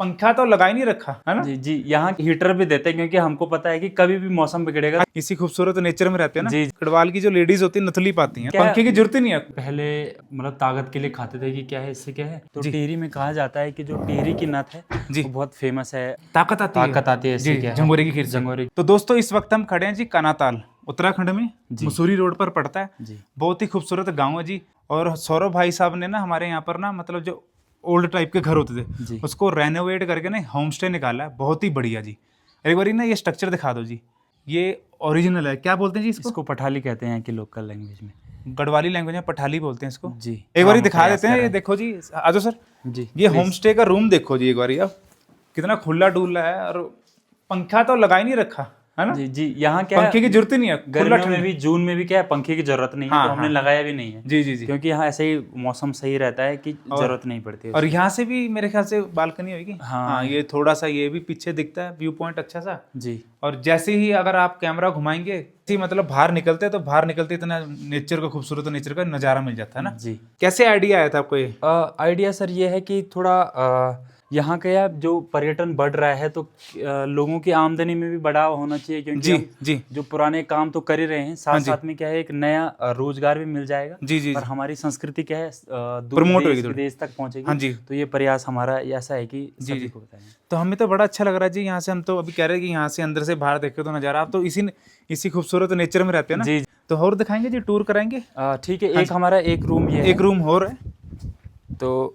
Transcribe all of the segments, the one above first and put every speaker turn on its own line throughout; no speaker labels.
पंखा तो लगा ही नहीं रखा है ना।
जी जी, यहाँ हीटर भी देते हैं क्योंकि हमको पता है कि कभी भी मौसम बिगड़ेगा।
इसी खूबसूरत नेचर में रहते हैं ना।
जी।
गढ़वाल की जो लेडीज होती है नथली पाती हैं,
क्या-
पंखे की जरूरत ही नहीं है।
पहले मतलब ताकत के लिए खाते थे कि क्या है इससे क्या है, तो टिहरी में कहा जाता है कि जो टिहरी की नथ है
जी।
वो बहुत फेमस है,
ताकत आती है।
ताकत आती है इससे
जी,
क्या है,
झंगोरे की खीर से।
झंगोरे।
तो दोस्तों इस वक्त हम खड़े हैं जी कनाताल, उत्तराखंड में,
जी।
मसूरी रोड पर पड़ता है।
जी
बहुत ही खूबसूरत गांव है जी। और सौरभ भाई साहब ने ना हमारे यहाँ पर ना मतलब जो ओल्ड टाइप के घर होते थे
जी।
उसको रेनोवेट करके ना होम स्टे निकाला है, बहुत ही बढ़िया जी। एक बार ना ये स्ट्रक्चर दिखा दो जी, ये ओरिजिनल है। क्या बोलते हैं जी इसको?
इसको पठाली कहते हैं कि लोकल लैंग्वेज में,
गढ़वाली लैंग्वेज में पठाली बोलते हैं इसको
जी।
एक बार
हम
दिखा
प्रयास
देते हैं।
कर
ये
रहे हैं।
देखो जी, आ जाओ सर।
जी
ये होम स्टे का रूम देखो जी एक बार, अब कितना खुला डुला है और पंखा तो लगा ही नहीं रखा है ना।
जी जी, यहाँ क्या
पंखे की
है,
जरूरत ही नहीं है, खुला
गर्मियों
ठंडा।
में भी जून में भी क्या है पंखे की जरूरत नहीं है,
हाँ,
तो हमने
हाँ।
लगाया भी नहीं है।
जी जी जी।
क्योंकि यहाँ ऐसे ही मौसम सही रहता है कि जरूरत नहीं पड़ती है
और
उसकी।
यहाँ से भी मेरे ख्याल से बालकनी होगी।
हाँ।
हाँ, ये थोड़ा सा ये भी पीछे दिखता है व्यू पॉइंट अच्छा सा।
जी
और जैसे ही अगर आप कैमरा घुमाएंगे ऐसे ही मतलब बाहर निकलते हैं, तो बाहर निकलते इतना नेचर का खूबसूरत नेचर का नज़ारा मिल जाता है ना।
जी।
कैसे आइडिया आया था आपको ये?
आइडिया सर ये है कि थोड़ा यहाँ का यार जो पर्यटन बढ़ रहा है, तो लोगों की आमदनी में भी बढ़ावा होना चाहिए, क्योंकि
जी
हम
जी
जो पुराने काम तो कर ही रहे हैं, साथ साथ में क्या है एक नया रोजगार भी मिल जाएगा।
जी जी
और हमारी संस्कृति क्या है दूर
प्रमोट
देश
होगी थोड़ी।
विदेश तक पहुंचेगी।
हाँ जी।
तो ये प्रयास हमारा ऐसा है कि
जी,
सभी
जी।
को बताएं।
तो हमें तो बड़ा अच्छा लग रहा है जी। यहाँ से हम तो अभी कह रहे हैं कि यहाँ से अंदर से बाहर देखे तो नज़ारा, आप तो इसी खूबसूरत नेचर में रहते हैं ना।
जी।
तो और दिखाएंगे जी, टूर कराएंगे।
ठीक है, एक हमारा एक रूम ये
एक रूम और है।
है। तो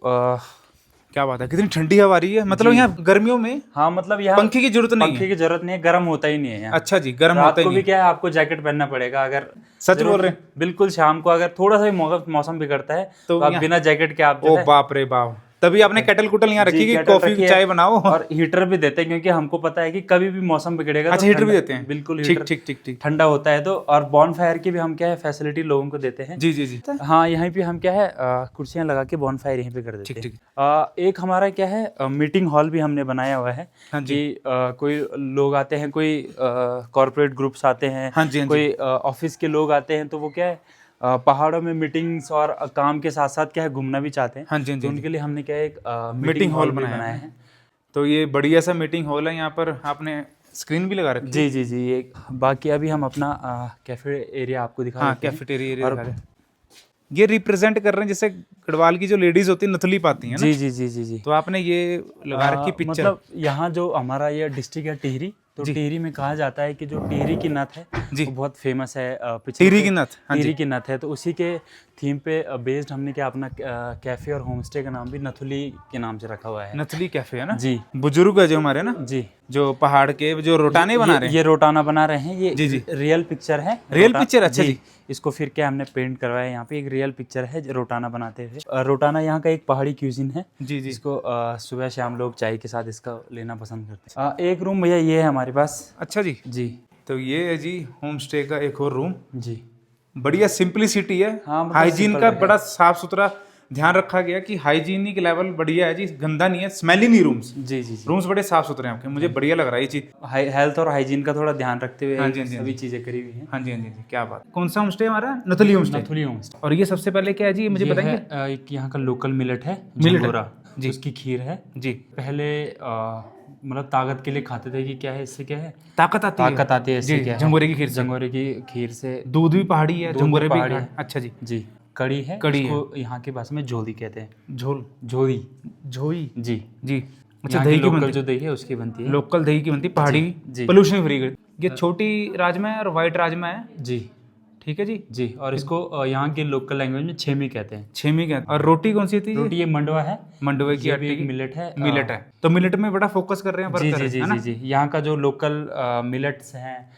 क्या बात है, कितनी ठंडी हवा आ रही है। मतलब यहाँ गर्मियों में
हाँ, मतलब यहाँ
पंखे की जरूरत नहीं
पंखे
है।
की जरूरत नहीं है, गर्म होता ही नहीं है यहाँ।
अच्छा जी, गर्म
रात
होता ही
को भी
नहीं।
क्या है आपको जैकेट पहनना पड़ेगा, अगर
सच बोल रहे हैं?
बिल्कुल शाम को अगर थोड़ा सा भी मौसम बिगड़ता है तो आप
यहाँ-
बिना जैकेट के आप जो
ओ
है
बाप रे बाप, तभी आपने केटल कुटल यहाँ रखी
जी,
कि
केटल
कॉफी
रखी है।
चाय बनाओ।
और हीटर भी देते हैं क्योंकि हमको पता है कि कभी भी मौसम बिगड़ेगा
अच्छा,
तो
हीटर भी
ठंडा-
देते हैं?
बिल्कुल
ठीक
हीटर
ठीक ठीक ठीक।
ठंडा होता है तो। और बॉन फायर की भी हम क्या है फैसिलिटी लोगों को देते हैं।
जी जी जी।
हाँ, यहीं पे हम क्या है कुर्सियां लगा के बॉन फायर यहीं पे कर देते
ठीक,
हैं। एक हमारा क्या है मीटिंग हॉल भी हमने बनाया हुआ है
हाँ जी।
कि कोई लोग आते हैं, कोई कॉर्पोरेट ग्रुप्स आते हैं,
हाँ जी, हाँ जी।
कोई ऑफिस के लोग आते हैं, तो वो क्या है पहाड़ों में मीटिंग्स और काम के साथ साथ क्या है घूमना भी चाहते हैं।
हाँ जी, हाँ जी,
तो
हाँ जी।
उनके लिए हमने क्या है एक
मीटिंग हॉल
भी
बनाया
बनाया
है।
है।
तो ये बढ़िया सा मीटिंग हॉल है। यहाँ पर आपने स्क्रीन भी लगा रखी है।
जी जी जी। एक बाकी अभी हम अपना कैफे एरिया आपको दिखा
हाँ,
देते हैं।
कैफेटेरिया एरिया
और-
दिखा दे। ये रिप्रेजेंट कर रहे हैं जैसे गढ़वाल की जो लेडीज होती है नथली पाती हैं ना।
जी जी जी जी जी।
तो आपने ये लगा रखी पिक्चर।
मतलब यहाँ जो हमारा ये डिस्ट्रिक्ट है टिहरी, तो टिहरी में कहा जाता है कि जो टिहरी की नथ है
जी।
वो बहुत फेमस है।
टिहरी की नथ, हाँ जी।
टिहरी की नथ है, तो उसी के थीम पे बेस्ड हमने क्या अपना कैफे और होम स्टे का नाम भी नथुली के नाम से रखा हुआ है।
नथली कैफे है ना।
जी
बुजुर्ग है जो हमारे ना,
जी।
जो पहाड़ के जो रोटाने बना रहे हैं।
ये रोटाना बना रहे हैं। ये
जी, जी।
रियल पिक्चर है।
रियल पिक्चर, अच्छा जी।
इसको फिर क्या हमने पेंट करवाया, यहाँ पे एक रियल पिक्चर है रोटाना बनाते हुए। रोटाना यहाँ का एक पहाड़ी क्यूजिन है।
जी जी।
इसको सुबह शाम लोग चाय के साथ इसका लेना पसंद करते हैं। एक रूम भैया ये है हमारे पास।
अच्छा जी।
जी
तो ये है जी होम स्टे का एक और रूम।
जी।
बढ़िया सिंपलिसिटी है।
हाँ, मतलब
हाइजीन
simple
का
रखा
बड़ा साफ सुथरा ध्यान रखा गया कि हाइजीनिक लेवल बढ़िया है जी, गंदा नहीं है, स्मेली नहीं रूम्स।
जी जी जी।
रूम्स बड़े साफ सुथरे हैं आपके, मुझे बढ़िया लग रहा है ये चीज।
हेल्थ और हाइजीन का थोड़ा ध्यान रखते हुए
हाँ जी, हाँ जी, हाँ
सभी
जी।
चीजें करी हुई हैं।
हाँ जी हाँ जी जी, क्या बात। कौन सा होम स्टे हमारा? Nathli home stay.
Nathuli home stay.
और ये सबसे पहले क्या है जी, मुझे बताएंगे?
एक यहाँ का लोकल मिलेट है,
मिलेट है।
झंगोरा
जी।
उसकी खीर है।
जी।
पहले मतलब ताकत के लिए खाते थे कि क्या है इससे क्या है
ताकत आती है।
ताकत आती है इससे
जी,
क्या है
झंगोरे की खीर से।
झंगोरे की खीर से।
दूध भी पहाड़ी है,
दूध
झंगोरे भी
पहाड़ी है।
अच्छा जी।
जी। कड़ी है,
कड़ी
उसको यहाँ की भाषा में झोली कहते हैं।
झोल,
झोली।
झोई
जी।
जी। अच्छा,
यहाँ की
दही की
लोकल
बनती
जो दही है उसकी बनती है।
लोकल दही की बनती, पहाड़ी,
जी।
Pollution free. ये छोटी राजमा है और व्हाइट राजमा है।
जी
ठीक है जी।
जी। और इसको यहाँ के लोकल लैंग्वेज में छेमी कहते हैं।
छेमी का। और रोटी कौन सी थी?
रोटी ये मंडवा है,
मंडवे की
ये भी
आटे
एक
की।
मिलेट है।
मिलेट है। तो मिलेट में बड़ा फोकस कर रहे हैं
जी
वर्कर,
जी जी
है ना?
जी जी। यहाँ का जो लोकल मिलेट्स हैं,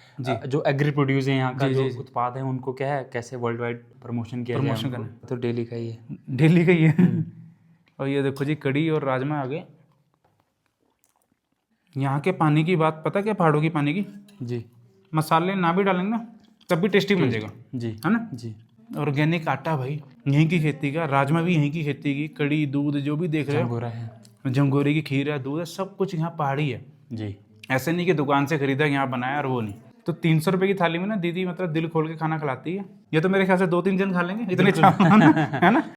जो एग्री प्रोड्यूस है यहाँ का,
जी,
जो
जी, जी।
उत्पाद है उनको क्या है कैसे वर्ल्ड वाइड प्रमोशन किया जाए
प्रमोशन
उनको। तो डेली का ही है।
दिल्ली का ही है। और ये देखो जी, कड़ी और राजमा आगे। यहाँ के पानी की बात पता क्या, पहाड़ों की पानी की?
जी।
मसाले ना भी डालेंगे ना तब भी टेस्टी बन जाएगा,
जी
है ना?
जी।
ऑर्गेनिक आटा भाई, यहीं की खेती का, राजमा भी यहीं की खेती की, कड़ी दूध जो भी देख रहे हो,
झंगोरा है।
झंगोरे की खीर है, दूध है, सब कुछ यहाँ पहाड़ी है।
जी।
ऐसे नहीं कि दुकान से खरीदा यहाँ बनाया और वो नहीं। तो 300 रुपए की थाली में ना दीदी मतलब दिल खोल के खाना खिलाती है। ये तो मेरे ख्याल से 2-3 जन खा लेंगे, इतने अच्छा है ना।